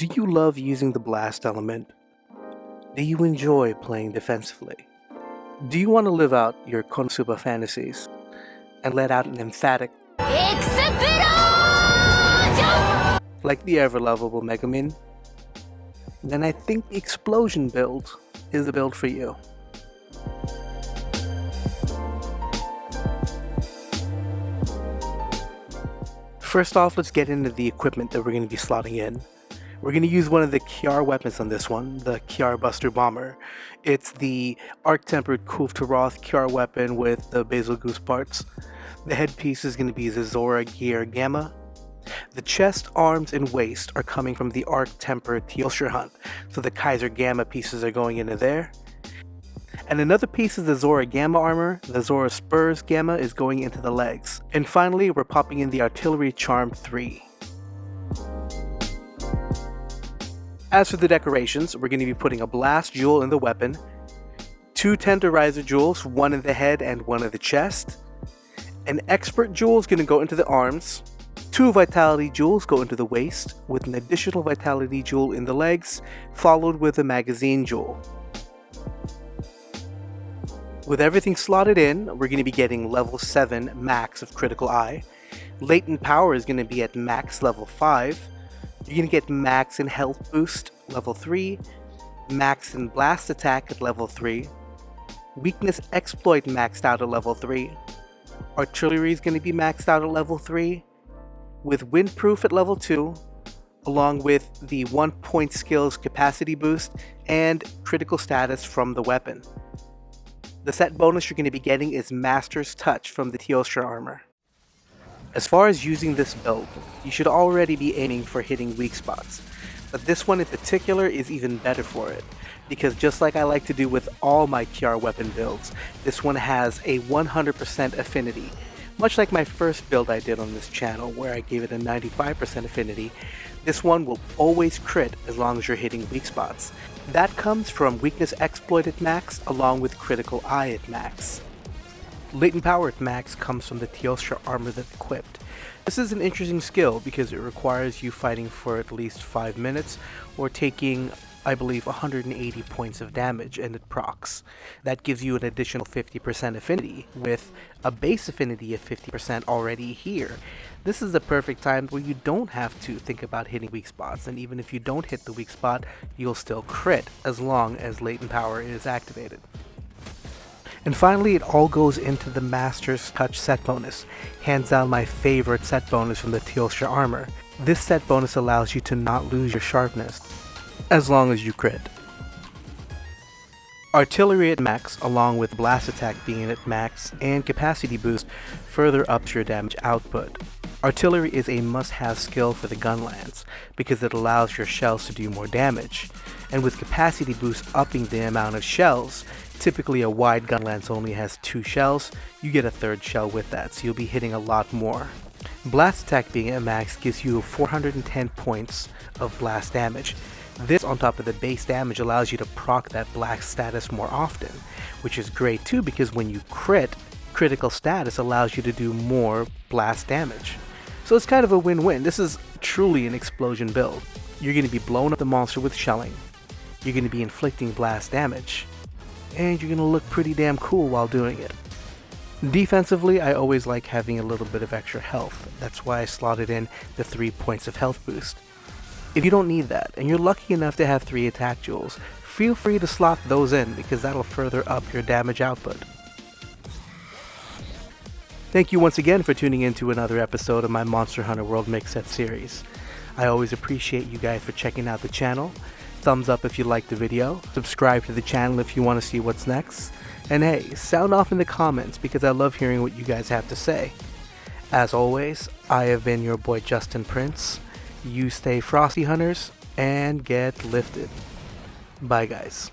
Do you love using the blast element? Do you enjoy playing defensively? Do you want to live out your KonoSuba fantasies and let out an emphatic like the ever-lovable Megumin? Then I think the explosion build is the build for you. First off, let's get into the equipment that we're going to be slotting in. We're going to use one of the Kiar weapons on this one, the Kiar Buster Bomber. It's the Arc-Tempered Kuf to Roth Kiar weapon with the Basil Goose parts. The headpiece is going to be the Zora Gear Gamma. The chest, arms, and waist are coming from the Arc-Tempered Teostra Hunt, so the Kaiser Gamma pieces are going into there. And another piece is the Zora Gamma armor. The Zora Spurs Gamma is going into the legs. And finally, we're popping in the Artillery Charm 3. As for the decorations, we're going to be putting a blast jewel in the weapon, 2 tenderizer jewels, one in the head and one in the chest. An expert jewel is going to go into the arms, 2 vitality jewels go into the waist, with an additional vitality jewel in the legs, followed with a magazine jewel. With everything slotted in, we're going to be getting level 7 max of critical eye. Latent power is going to be at max level 5. You're going to get max in health boost, level 3, max in blast attack at level 3, weakness exploit maxed out at level 3, artillery is going to be maxed out at level 3, with windproof at level 2, along with the 1 point skills capacity boost and critical status from the weapon. The set bonus you're going to be getting is Master's Touch from the Teostra armor. As far as using this build, you should already be aiming for hitting weak spots, but this one in particular is even better for it, because just like I like to do with all my Kiar weapon builds, this one has a 100% affinity. Much like my first build I did on this channel where I gave it a 95% affinity, this one will always crit as long as you're hitting weak spots. That comes from weakness exploit at max along with critical eye at max. Latent power at max comes from the Teostra armor that's equipped. This is an interesting skill because it requires you fighting for at least 5 minutes or taking, I believe, 180 points of damage, and it procs. That gives you an additional 50% affinity with a base affinity of 50% already here. This is the perfect time where you don't have to think about hitting weak spots, and even if you don't hit the weak spot, you'll still crit as long as latent power is activated. And finally, it all goes into the Master's Touch set bonus, hands down my favorite set bonus from the Teostra armor. This set bonus allows you to not lose your sharpness, as long as you crit. Artillery at max, along with blast attack being at max, and capacity boost further ups your damage output. Artillery is a must-have skill for the Gunlance, because it allows your shells to do more damage, and with capacity boost upping the amount of shells, typically a wide Gunlance only has 2 shells, you get a 3rd shell with that, so you'll be hitting a lot more. Blast attack being at max gives you 410 points of blast damage. This on top of the base damage allows you to proc that blast status more often, which is great too because when you crit, critical status allows you to do more blast damage. So it's kind of a win-win. This is truly an explosion build. You're going to be blowing up the monster with shelling, you're going to be inflicting blast damage, and you're going to look pretty damn cool while doing it. Defensively, I always like having a little bit of extra health. That's why I slotted in the 3 points of health boost. If you don't need that, and you're lucky enough to have 3 attack jewels, feel free to slot those in because that'll further up your damage output. Thank you once again for tuning in to another episode of my Monster Hunter World Mix Set series. I always appreciate you guys for checking out the channel. Thumbs up if you liked the video, subscribe to the channel if you want to see what's next, and hey, sound off in the comments because I love hearing what you guys have to say. As always, I have been your boy Justin Prince. You stay frosty, hunters, and get lifted. Bye, guys.